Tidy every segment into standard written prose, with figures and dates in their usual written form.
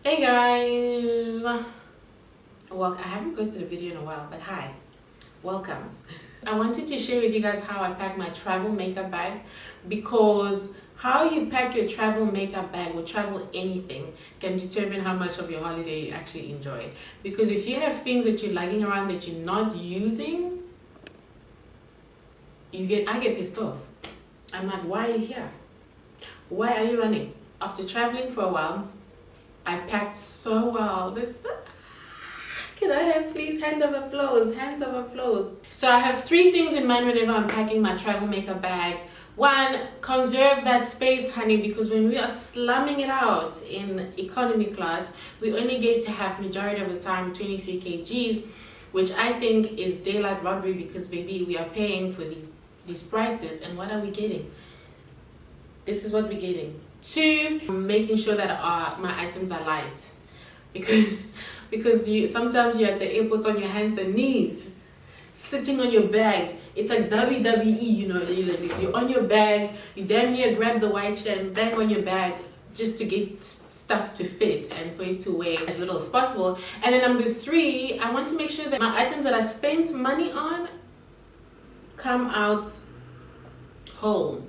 Hey guys, well, I haven't posted a video in a while, but hi, welcome. I wanted to share with you guys how I pack my travel makeup bag, because how you pack your travel makeup bag or travel anything can determine how much of your holiday you actually enjoy. Because if you have things that you're lugging around that you're not using, I get pissed off. I'm like, why are you here? Why are you running? After traveling for a while, I packed so well. Can I have please hands overflows. So I have 3 things in mind whenever I'm packing my travel makeup bag. 1, conserve that space, honey, because when we are slumming it out in economy class, we only get to have majority of the time 23 kgs, which I think is daylight robbery, because baby, we are paying for these prices, and what are we getting? This is what we're getting. 2, making sure that my items are light, because sometimes you're at the airport on your hands and knees, sitting on your bag. It's like WWE, you're on your bag, you damn near grab the white chair and bang on your bag just to get stuff to fit and for it to weigh as little as possible. And then number 3, I want to make sure that my items that I spent money on come out whole.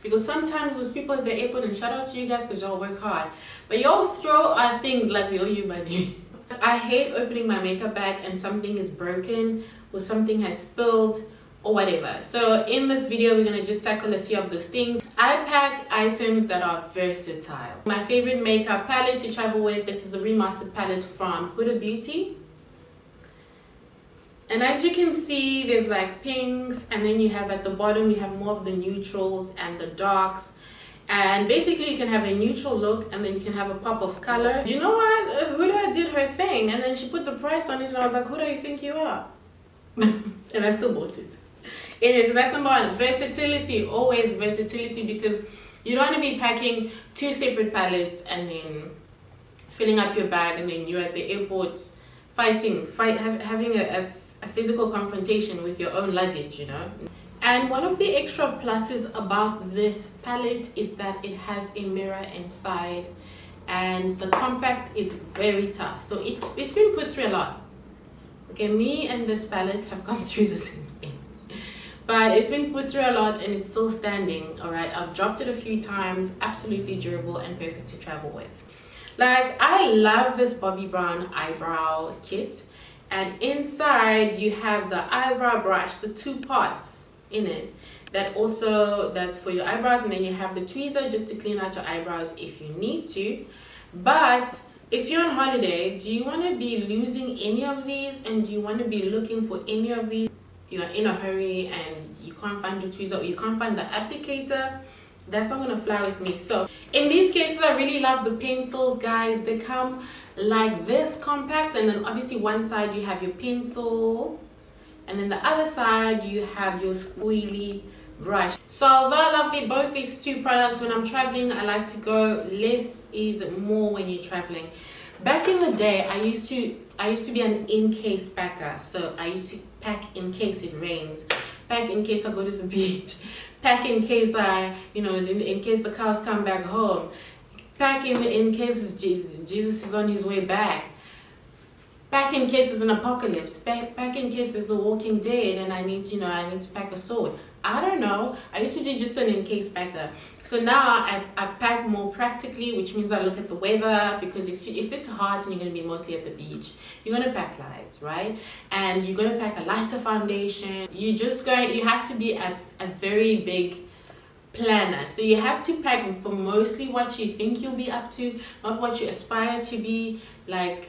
Because sometimes those people at the airport, and shout out to you guys because y'all work hard, but y'all throw our things like we owe you money. I hate opening my makeup bag and something is broken or something has spilled or whatever. So in this video, we're going to just tackle a few of those things. I pack items that are versatile. My favorite makeup palette to travel with, this is a Remastered palette from Huda Beauty. And as you can see, there's like pinks, and then you have at the bottom, you have more of the neutrals and the darks. And basically you can have a neutral look and then you can have a pop of color. You know what? Huda did her thing and then she put the price on it and I was like, who do you think you are? And I still bought it. Anyway, so that's number 1. Versatility, always versatility, because you don't want to be packing 2 separate palettes and then filling up your bag and then you're at the airport having a physical confrontation with your own luggage, And one of the extra pluses about this palette is that it has a mirror inside, and the compact is very tough. So it's been put through a lot. Okay, me and this palette have gone through the same thing. But it's been put through a lot and it's still standing, alright? I've dropped it a few times, absolutely durable and perfect to travel with. Like, I love this Bobbi Brown eyebrow kit. And inside you have the eyebrow brush, the 2 parts in it, that's for your eyebrows, and then you have the tweezer just to clean out your eyebrows if you need to. But if you're on holiday, do you want to be losing any of these, and do you want to be looking for any of these? You're in a hurry and you can't find the tweezer or you can't find the applicator, that's not gonna fly with me. So in these cases, I really love the pencils, guys. They come like this, compact, and then obviously one side you have your pencil, and then the other side you have your squealy brush. So although I love both these 2 products, when I'm traveling, I like to go less is more when you're traveling. Back in the day, I used to be an in-case packer. So I used to pack in case it rains, pack in case I go to the beach, pack in case in case the cows come back home, pack in case Jesus is on his way back, pack in case there's an apocalypse, pack in case there's the Walking Dead and I need to pack a sword. I don't know. I used to do just an in-case packer. So now I pack more practically, which means I look at the weather, because if it's hot and you're going to be mostly at the beach, you're going to pack lights, right? And you're going to pack a lighter foundation. You have to be a very big planner. So you have to pack for mostly what you think you'll be up to, not what you aspire to be. Like,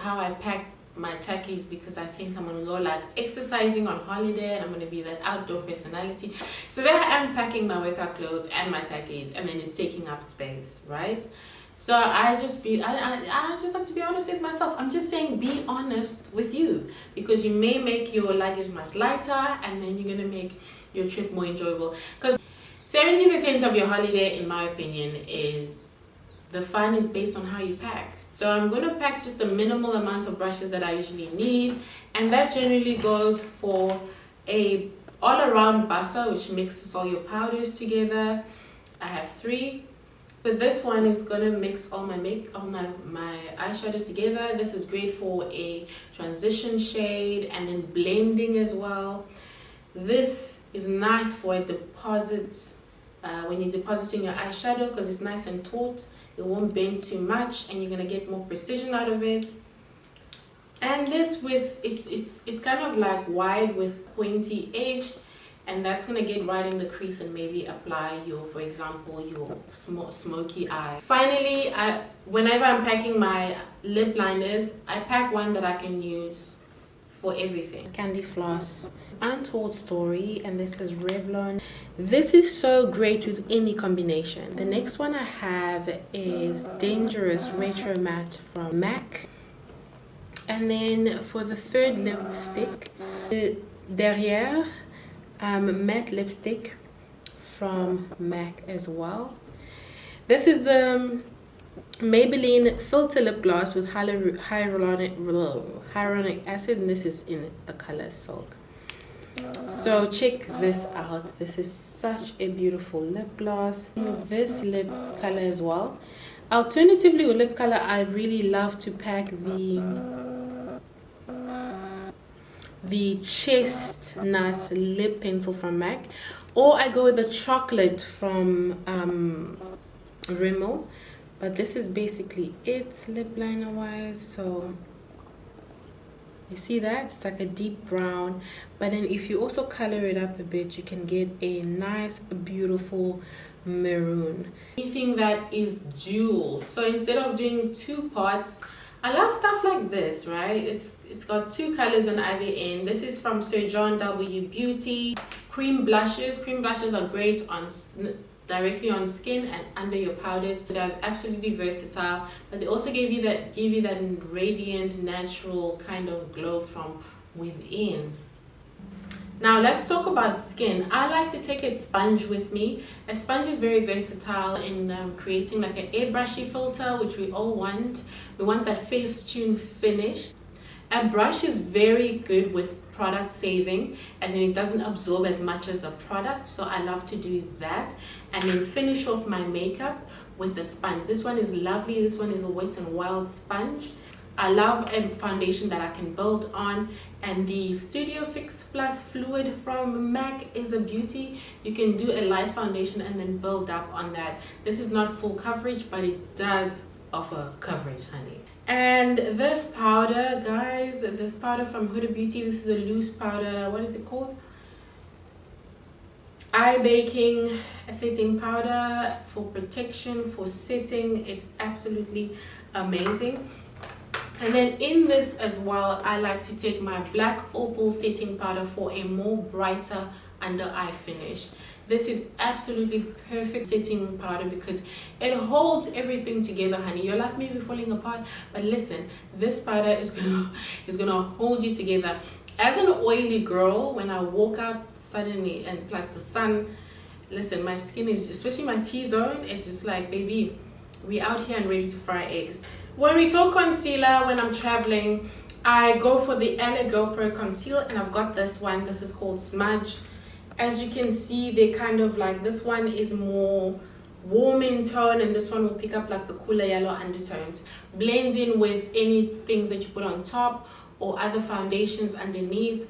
how I pack my tackies, because I think I'm gonna go like exercising on holiday and I'm gonna be that outdoor personality. So then I am packing my workout clothes and my tackies, and then it's taking up space, right? So I just like to be honest with myself. I'm just saying, be honest with you, because you may make your luggage much lighter and then you're gonna make your trip more enjoyable. Because 70% of your holiday, in my opinion, is the fun is based on how you pack. So I'm going to pack just the minimal amount of brushes that I usually need, and that generally goes for a all-around buffer which mixes all your powders together. I have 3. So this one is gonna mix all my my eyeshadows together. This is great for a transition shade and then blending as well. This is nice for a deposit when you're depositing your eyeshadow, because it's nice and taut. It won't bend too much and you're gonna get more precision out of it. And this with it's kind of like wide with pointy edge, and that's gonna get right in the crease and maybe apply your, for example, your smoky eye. Finally, whenever I'm packing my lip liners, I pack one that I can use for everything. Candy Floss Untold Story, and this is Revlon. This is so great with any combination. The next one I have is Dangerous Retro Matte from MAC. And then for the third lipstick, Derrière matte lipstick from MAC as well. This is the Maybelline Filter Lip Gloss with hyaluronic acid, and this is in the color Silk. So check this out. This is such a beautiful lip gloss. This lip color as well. Alternatively with lip color, I really love to pack the chestnut lip pencil from MAC, or I go with the chocolate from Rimmel. But this is basically it lip liner wise. So you see that it's like a deep brown, but then if you also color it up a bit, you can get a nice beautiful maroon. Anything that is dual, so instead of doing two parts, I love stuff like this, right? It's got two colors on either end. This is from Sir John W. Beauty. Cream blushes. Cream blushes are great on directly on skin and under your powders. They're absolutely versatile, but they also give you that radiant, natural kind of glow from within. Now let's talk about skin. I like to take a sponge with me. A sponge is very versatile in creating like an airbrushy filter, which we all want. We want that Facetune finish. A brush is very good with product saving, as in it doesn't absorb as much as the product, so I love to do that. And then finish off my makeup with the sponge. This one is lovely. This one is a Wet n Wild sponge. I love a foundation that I can build on, and the Studio Fix Plus Fluid from MAC is a beauty. You can do a light foundation and then build up on that. This is not full coverage, but it does offer coverage, honey. And this powder, guys, this powder from Huda Beauty, this is a loose powder. What is it called? Eye baking setting powder for protection, for setting. It's absolutely amazing. And then in this as well, I like to take my black opal setting powder for a more brighter under eye finish. This is absolutely perfect setting powder because it holds everything together, honey. Your life may be falling apart, but listen, this powder is gonna hold you together. As an oily girl, when I walk out suddenly, and plus the sun, listen, my skin is, especially my T-zone, it's just like, baby, we out here and ready to fry eggs. When we talk concealer, when I'm traveling, I go for the LA GoPro Conceal, and I've got this one. This is called Smudge. As you can see, they kind of like, this one is more warm in tone, and this one will pick up like the cooler yellow undertones. Blends in with any things that you put on top or other foundations underneath.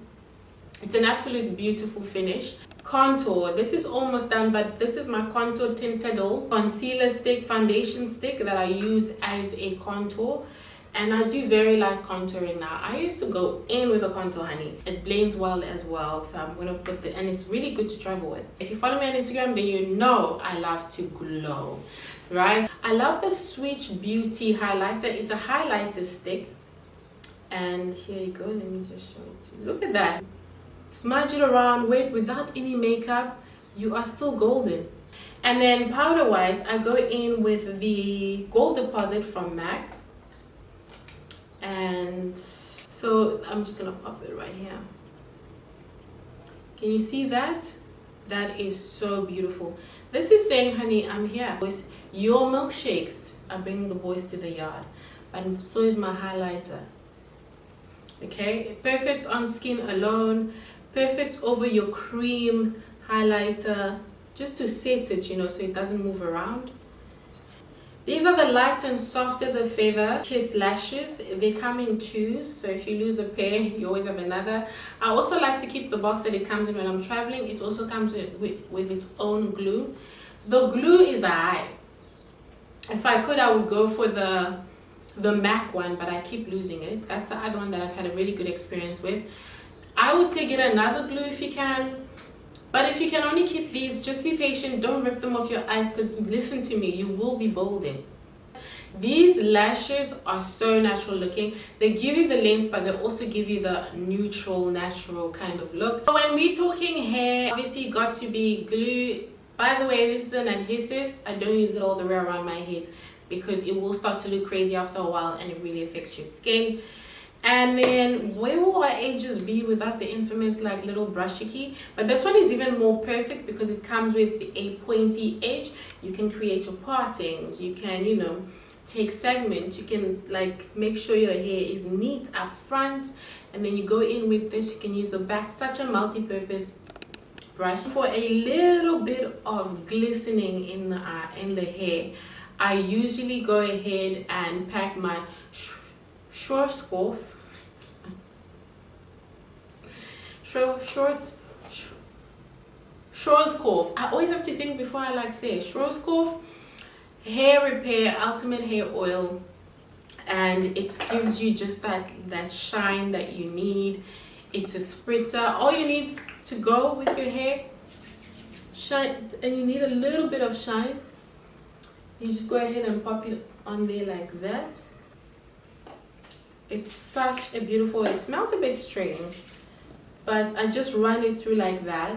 It's an absolute beautiful finish. Contour, this is almost done, but this is my Contour Tintadel concealer stick, foundation stick that I use as a contour, and I do very light contouring now. I used to go in with a contour, honey. It blends well as well, so I'm gonna put and it's really good to travel with. If you follow me on Instagram, then you know I love to glow, right? I love the Switch Beauty highlighter. It's a highlighter stick, and here you go. Let me just show it to you. Look at that. Smudge it around, wait, without any makeup, you are still golden. And then powder wise, I go in with the Gold Deposit from MAC, and so I'm just gonna pop it right here. Can you see that? That is so beautiful. This is saying, honey, I'm here. Your milkshakes are bringing the boys to the yard, and so is my highlighter. Okay, perfect on skin alone, perfect over your cream highlighter, just to set it, you know, so it doesn't move around. These are the light and soft as a feather kiss lashes. They come in twos, so if you lose a pair, you always have another. I also like to keep the box that it comes in when I'm traveling. It also comes with its own glue. The glue is high. If I could, I would go for the MAC one, but I keep losing it. That's the other one that I've had a really good experience with. I would say get another glue if you can. But if you can only keep these, just be patient. Don't rip them off your eyes, because listen to me, you will be balding. These lashes are so natural looking. They give you the length, but they also give you the neutral, natural kind of look. When we're talking hair, obviously got to be glue. By the way, this is an adhesive. I don't use it all the way around my head because it will start to look crazy after a while and it really affects your skin. And then where will our edges be without the infamous like little brushy key? But this one is even more perfect because it comes with a pointy edge. You can create your partings, you can, you know, take segments, you can like make sure your hair is neat up front, and then you go in with this. You can use the back, such a multi-purpose brush. For a little bit of glistening in the hair, I usually go ahead and pack my Schwarzkopf. I always have to think before I like say Schwarzkopf hair repair ultimate hair oil, and it gives you just that shine that you need. It's a spritzer. All you need to go with your hair shine, and you need a little bit of shine. You just go ahead and pop it on there like that. It's such a beautiful, it smells a bit strange, but I just run it through like that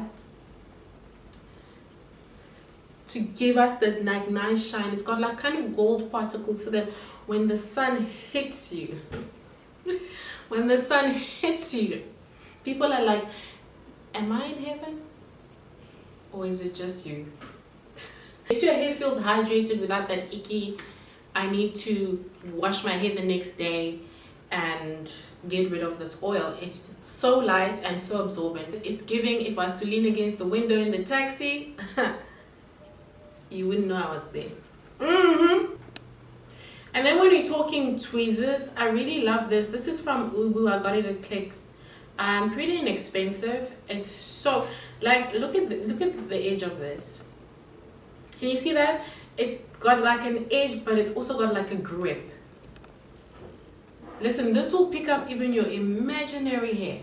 to give us that like nice shine. It's got like kind of gold particles, so that when the sun hits you, people are like, am I in heaven? Or is it just you? If your hair feels hydrated without that icky, I need to wash my hair the next day and get rid of this oil. It's so light and so absorbent. It's giving, if I was to lean against the window in the taxi, you wouldn't know I was there. And then when we're talking tweezers, I really love this. This is from Ubu. I got it at Clicks. Pretty inexpensive. It's so like, look at the edge of this. Can you see that? It's got like an edge, but it's also got like a grip. Listen, this will pick up even your imaginary hair.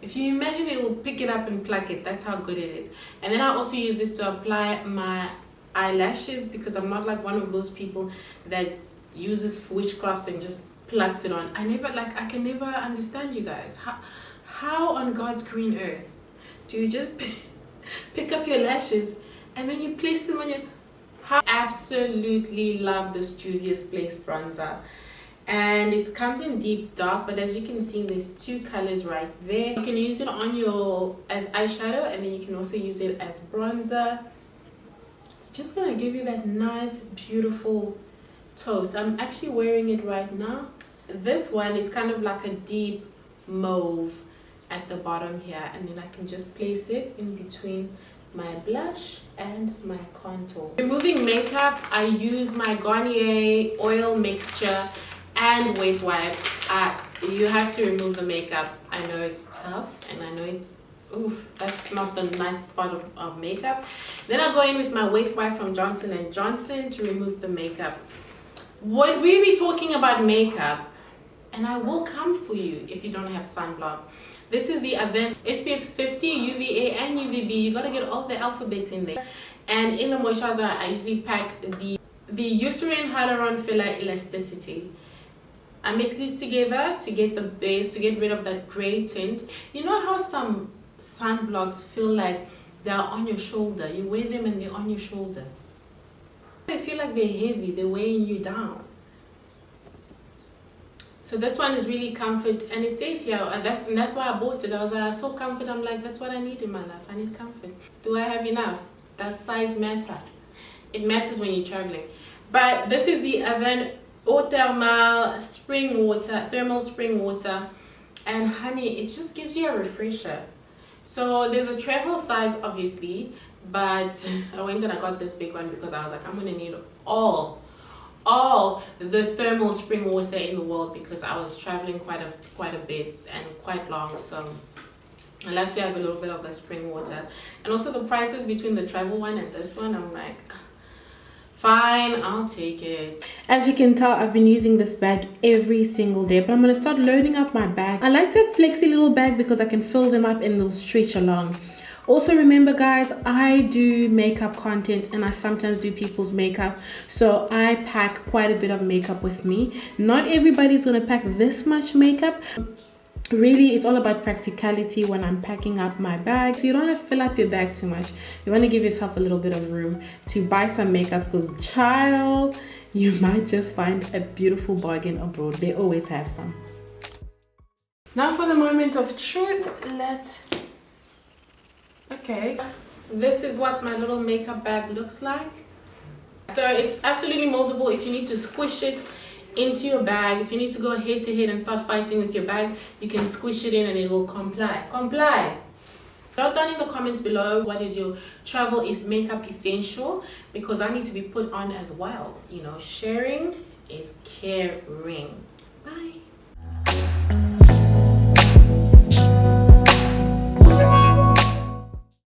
If you imagine it, will pick it up and pluck it. That's how good it is. And then I also use this to apply my eyelashes, because I'm not like one of those people that uses witchcraft and just plucks it on. I can never understand you guys. How on God's green earth do you just pick up your lashes and then you place them on your... I absolutely love this Juvia'S Place bronzer. And it comes in deep dark, but as you can see, there's two colors right there. You can use it on your as eyeshadow, and then you can also use it as bronzer. It's just gonna give you that nice, beautiful toast. I'm actually wearing it right now. This one is kind of like a deep mauve at the bottom here, and then I can just place it in between my blush and my contour. Removing makeup, I use my Garnier oil mixture and wet wipes. You have to remove the makeup. I know it's tough, and I know it's that's not the nicest part of makeup. Then I go in with my wet wipe from Johnson & Johnson to remove the makeup. Would we be talking about makeup? And I will come for you if you don't have sunblock. This is the Avent SPF 50 UVA and UVB. You gotta get all the alphabets in there. And in the moisturizer, I usually pack the Eucerin Hyaluron Filler Elasticity. I mix these together to get the base, to get rid of that gray tint. You know how some sunblocks feel like they're on your shoulder? You wear them and they're on your shoulder. They feel like they're heavy, they're weighing you down. So this one is really comfort, and it says here, and that's why I bought it. I was like, so comfort. I'm like, that's what I need in my life. I need comfort. Do I have enough? Does size matter? It matters when you're traveling. But this is the Avent Eau Thermale Spring Water, Thermal Spring Water, and honey, it just gives you a refresher. So there's a travel size, obviously, but I went and I got this big one because I was like, I'm gonna need all all the thermal spring water in the world because I was traveling quite a bit and quite long, so I like to have a little bit of the spring water. And also the prices between the travel one and this one, I'm like, fine, I'll take it. As you can tell, I've been using this bag every single day, but I'm going to start loading up my bag. I like to have flexi little bag because I can fill them up and they'll stretch along. Also remember guys, I do makeup content and I sometimes do people's makeup, so I pack quite a bit of makeup with me. Not everybody's going to pack this much makeup. Really, it's all about practicality when I'm packing up my bag. So you don't want to fill up your bag too much. You want to give yourself a little bit of room to buy some makeup because child, you might just find a beautiful bargain abroad. They always have some. Now for the moment of truth, okay, this is what my little makeup bag looks like. So it's absolutely moldable. If you need to squish it into your bag, if you need to go head to head and start fighting with your bag, you can squish it in and it will comply. Drop down in the comments below what is your travel is makeup essential, because I need to be put on as well. You know, sharing is caring. Bye.